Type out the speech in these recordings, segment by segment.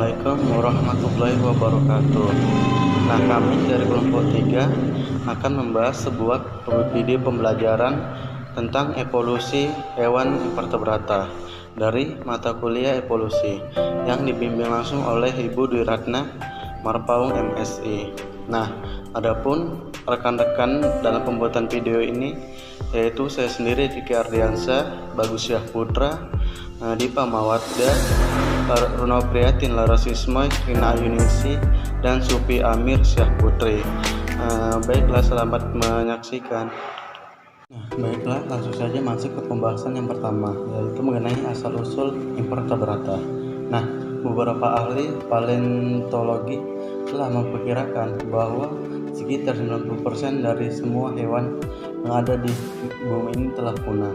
Assalamualaikum warahmatullahi wabarakatuh. Nah, kami dari kelompok 3 akan membahas sebuah video pembelajaran tentang evolusi hewan invertebrata dari mata kuliah evolusi yang dibimbing langsung oleh Ibu Dwi Ratna Marpaung MSI. Nah, adapun rekan-rekan dalam pembuatan video ini yaitu saya sendiri Diki Ardiansyah, Bagus Syah Putra, Dipa Mawadda, Runo Priyatin Larasisma, Rina Ayuningsi, dan Supi Amir Syah Putri. Baiklah, selamat menyaksikan. Baiklah, langsung saja masuk ke pembahasan yang pertama, yaitu mengenai asal-usul invertebrata. Nah, beberapa ahli paleontologi telah memperkirakan bahwa sekitar 90% dari semua hewan yang ada di bumi ini telah punah.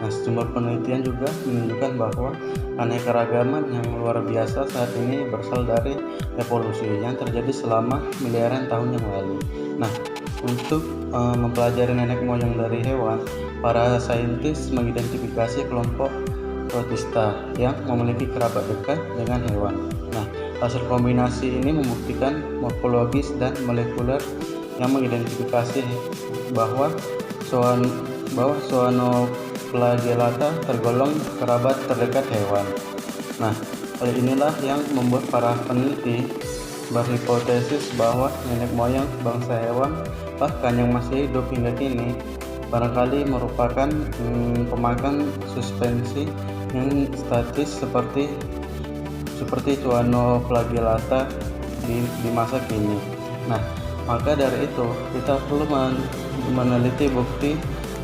Nah, sejumlah penelitian juga menunjukkan bahwa keanekaragaman yang luar biasa saat ini berasal dari evolusi yang terjadi selama miliaran tahun yang lalu. Nah, untuk mempelajari nenek moyang dari hewan, para saintis mengidentifikasi kelompok protista yang memiliki kerabat dekat dengan hewan. Nah, hasil kombinasi ini membuktikan morfologis dan molekuler yang mengidentifikasi bahwa Zoanoflagellata tergolong kerabat terdekat hewan. Nah, hal inilah yang membuat para peneliti berhipotesis bahwa nenek moyang bangsa hewan bahkan yang masih hidup hingga kini barangkali merupakan pemakan suspensi yang statis seperti Zoanoflagellata di masa kini. Nah, maka dari itu kita perlu meneliti bukti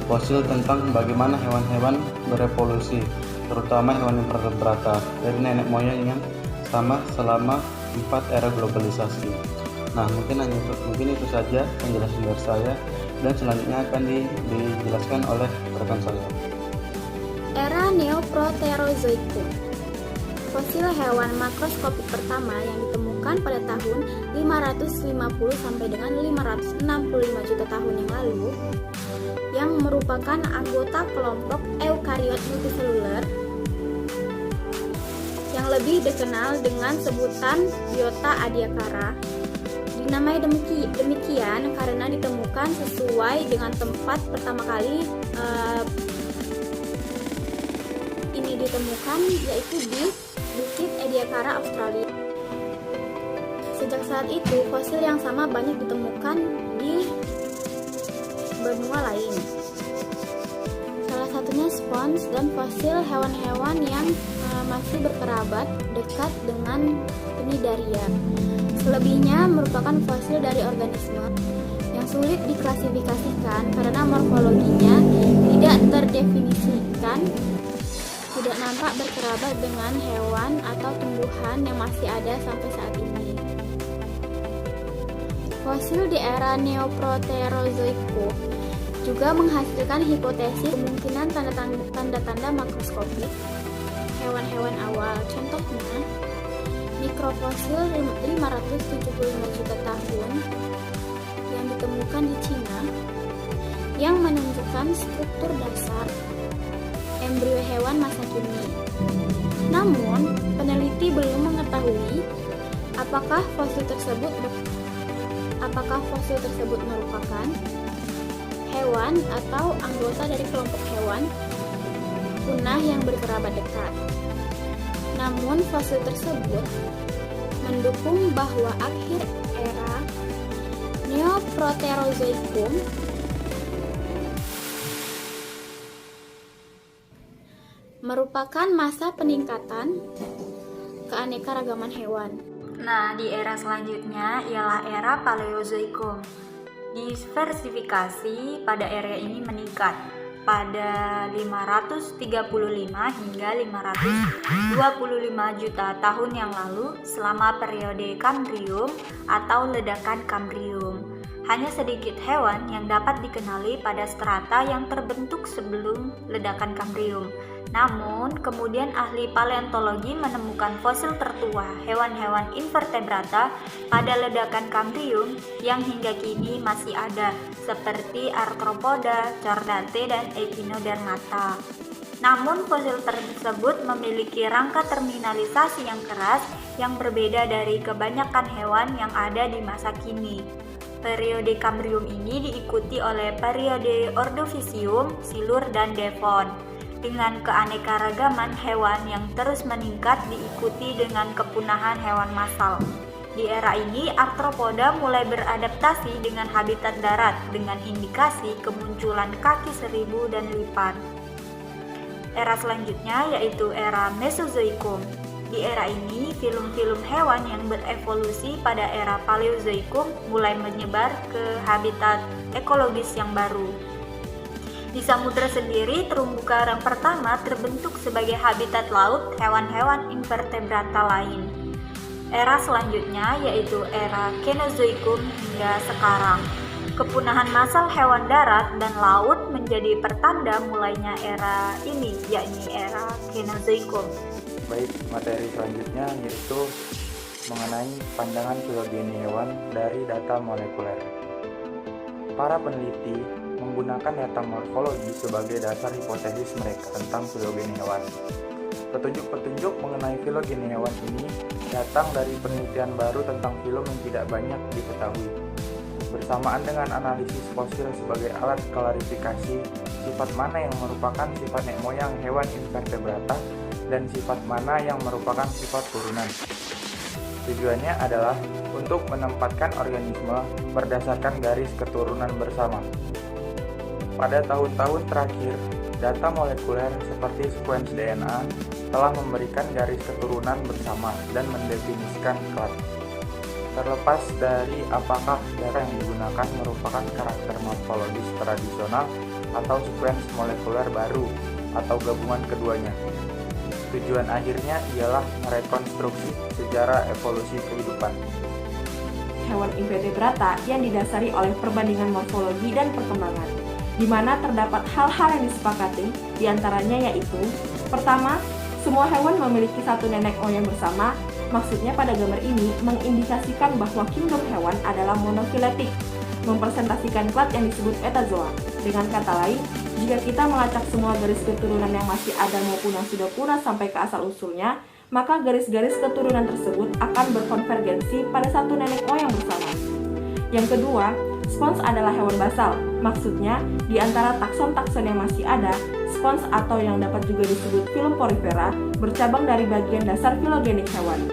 fosil tentang bagaimana hewan-hewan berevolusi, terutama hewan invertebrata dari nenek moyang yang sama selama 4 era globalisasi. Nah, mungkin itu saja penjelasan dari saya, dan selanjutnya akan dijelaskan oleh rekan saya. Era Neoproterozoikum. Fosil hewan makroskopik pertama yang ditemukan pada tahun 550 sampai dengan 565 juta tahun yang lalu, yang merupakan anggota kelompok eukariot multiseluler yang lebih dikenal dengan sebutan Biota adiacara. Dinamai demikian karena ditemukan sesuai dengan tempat pertama kali ini ditemukan, yaitu di Bukit Ediacara, Australia. Sejak saat itu, fosil yang sama banyak ditemukan di benua lain. Salah satunya spons dan fosil hewan-hewan yang masih berkerabat dekat dengan Cnidaria. Selebihnya merupakan fosil dari organisme yang sulit diklasifikasikan karena morfologinya tidak terdefinisikan, tidak nampak berkerabat dengan hewan atau tumbuhan yang masih ada sampai saat ini. Fosil di era Neoproterozoikum juga menghasilkan hipotesis kemungkinan tanda-tanda makroskopik hewan-hewan awal. Contohnya, mikrofosil 575 juta tahun yang ditemukan di Cina yang menunjukkan struktur dasar embrio hewan masa kini. Namun, peneliti belum mengetahui apakah fosil tersebut merupakan hewan atau anggota dari kelompok hewan punah yang berkerabat dekat. Namun, fosil tersebut mendukung bahwa akhir era Neoproterozoikum merupakan masa peningkatan keanekaragaman hewan. Nah, di era selanjutnya ialah era Paleozoikum. Diversifikasi pada area ini meningkat pada 535 hingga 525 juta tahun yang lalu selama periode Kambrium atau ledakan Kambrium. Hanya sedikit hewan yang dapat dikenali pada strata yang terbentuk sebelum ledakan Kambrium. Namun, kemudian ahli paleontologi menemukan fosil tertua hewan-hewan invertebrata pada ledakan Kambrium yang hingga kini masih ada, seperti Arthropoda, Chordate, dan Echinodermata. Namun fosil tersebut memiliki rangka terminalisasi yang keras yang berbeda dari kebanyakan hewan yang ada di masa kini. Periode Kambrium ini diikuti oleh periode Ordovisium, Silur, dan Devon. Dengan keanekaragaman hewan yang terus meningkat diikuti dengan kepunahan hewan massal. Di era ini, arthropoda mulai beradaptasi dengan habitat darat dengan indikasi kemunculan kaki seribu dan lipan. Era selanjutnya yaitu era Mesozoikum. Di era ini, filum-filum hewan yang berevolusi pada era Paleozoikum mulai menyebar ke habitat ekologis yang baru. Di samudra sendiri, terumbu karang pertama terbentuk sebagai habitat laut hewan-hewan invertebrata lain. Era selanjutnya yaitu era Kenozoikum hingga sekarang. Kepunahan massal hewan darat dan laut menjadi pertanda mulainya era ini, yakni era Kenozoikum. Baik, materi selanjutnya yaitu mengenai pandangan filogeni hewan dari data molekuler. Para peneliti menggunakan data morfologi sebagai dasar hipotesis mereka tentang filogeni hewan. Petunjuk-petunjuk mengenai filogeni hewan ini datang dari penelitian baru tentang filum yang tidak banyak diketahui. Bersamaan dengan analisis fosil sebagai alat klarifikasi sifat mana yang merupakan sifat nenek moyang hewan invertebrata dan sifat mana yang merupakan sifat turunan. Tujuannya adalah untuk menempatkan organisme berdasarkan garis keturunan bersama. Pada tahun-tahun terakhir, data molekuler seperti sekuens DNA telah memberikan garis keturunan bersama dan mendefinisikan klat. Terlepas dari apakah data yang digunakan merupakan karakter morfologis tradisional atau sekuens molekuler baru atau gabungan keduanya. Tujuan akhirnya ialah merekonstruksi sejarah evolusi kehidupan. Hewan invertebrata yang didasari oleh perbandingan morfologi dan perkembangan, di mana terdapat hal-hal yang disepakati, diantaranya yaitu: pertama, semua hewan memiliki satu nenek moyang bersama. Maksudnya pada gambar ini mengindikasikan bahwa kingdom hewan adalah monofiletik, mempresentasikan klat yang disebut metazoa. Dengan kata lain, jika kita melacak semua garis keturunan yang masih ada maupun yang sudah punah sampai ke asal-usulnya, maka garis-garis keturunan tersebut akan berkonvergensi pada satu nenek moyang bersama. Yang kedua, spons adalah hewan basal. Maksudnya, di antara takson-takson yang masih ada, spons atau yang dapat juga disebut filum porifera bercabang dari bagian dasar filogenik hewan.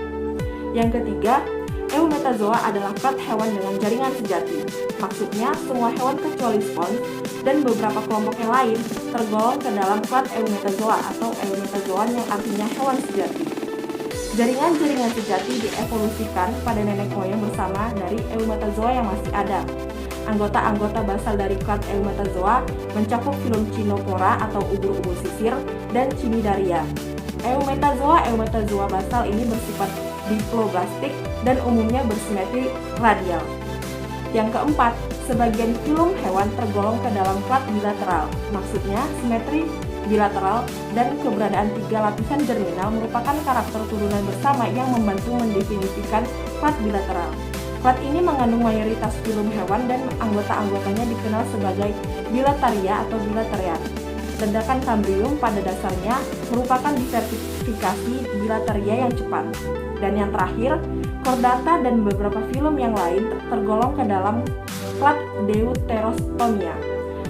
Yang ketiga, eumetazoa adalah klat hewan dengan jaringan sejati. Maksudnya, semua hewan kecuali spons dan beberapa kelompok yang lain tergolong ke dalam klat eumetazoa atau eumetazoan yang artinya hewan sejati. Jaringan-jaringan sejati dievolusikan pada nenek moyang bersama dari eumetazoa yang masih ada. Anggota-anggota basal dari klat eumetazoa mencakup filum Cynopora atau ubur-ubur sisir dan Cnidaria. Eumetazoa basal ini bersifat diploblastik dan umumnya bersimetri radial. Yang keempat, sebagian filum hewan tergolong ke dalam klat bilateral. Maksudnya, simetri bilateral dan keberadaan tiga lapisan germinal merupakan karakter turunan bersama yang membantu mendefinisikan klat bilateral. Klat ini mengandung mayoritas filum hewan dan anggota-anggotanya dikenal sebagai Bilataria atau Bilaterian. Ledakan Kambrium pada dasarnya merupakan diversifikasi Bilataria yang cepat. Dan yang terakhir, Chordata dan beberapa filum yang lain tergolong ke dalam klat Deuterostomia.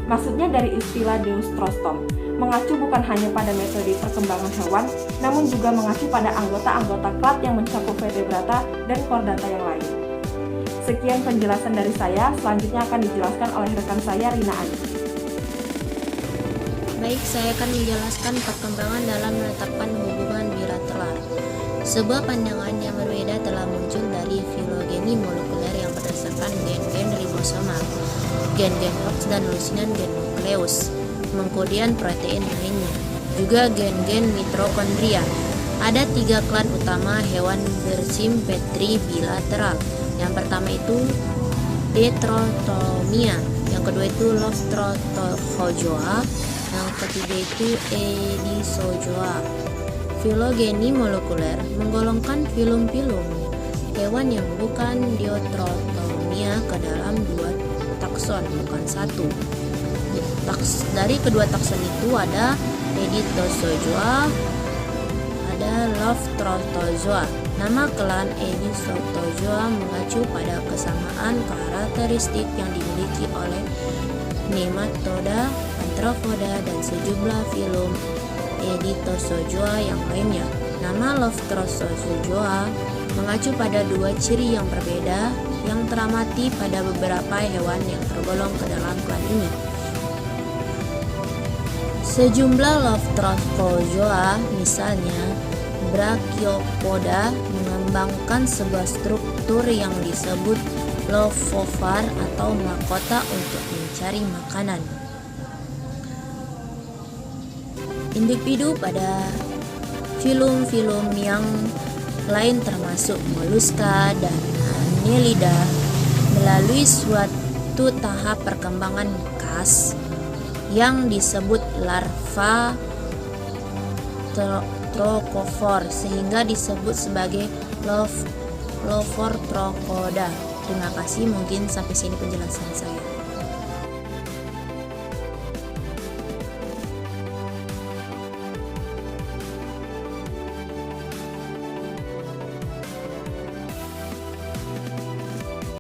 Maksudnya dari istilah Deuterostom, mengacu bukan hanya pada metode perkembangan hewan, namun juga mengacu pada anggota-anggota klat yang mencakup vertebrata dan Chordata yang lain. Sekian penjelasan dari saya, selanjutnya akan dijelaskan oleh rekan saya Rina Adi. Baik, saya akan menjelaskan perkembangan dalam menetapkan hubungan bilateral. Sebuah pandangan yang berbeda telah muncul dari filogeni molekuler yang berdasarkan gen-gen ribosomal, gen-gen Hox dan lusinan gen nukleus, kemudian protein lainnya, juga gen-gen mitokondria. Ada 3 klan utama hewan bersimpetri bilateral. Yang pertama itu Deuterotomia, yang kedua itu Loftrotozoa, yang ketiga itu Edisozoa. Filogeni molekuler menggolongkan filum-filum hewan yang bukan Deuterotomia ke dalam 2 takson, bukan 1. Dari kedua takson itu ada Edithozoa, ada Loftrozoa. Nama klan Edithozoa mengacu pada kesamaan karakteristik yang dimiliki oleh nematoda, arthropoda, dan sejumlah filum Edithozoa yang lainnya. Nama Loftrozoa mengacu pada dua ciri yang berbeda yang teramati pada beberapa hewan yang tergolong ke dalam klan ini. Sejumlah Loftrozoa, misalnya Brachiopoda, mengembangkan sebuah struktur yang disebut lofophar atau mahkota untuk mencari makanan. Individu pada filum-filum yang lain termasuk moluska dan annelida melalui suatu tahap perkembangan khas yang disebut larva trochophore sehingga disebut sebagai Lophorthrockoda. Terima kasih, mungkin sampai sini penjelasan saya.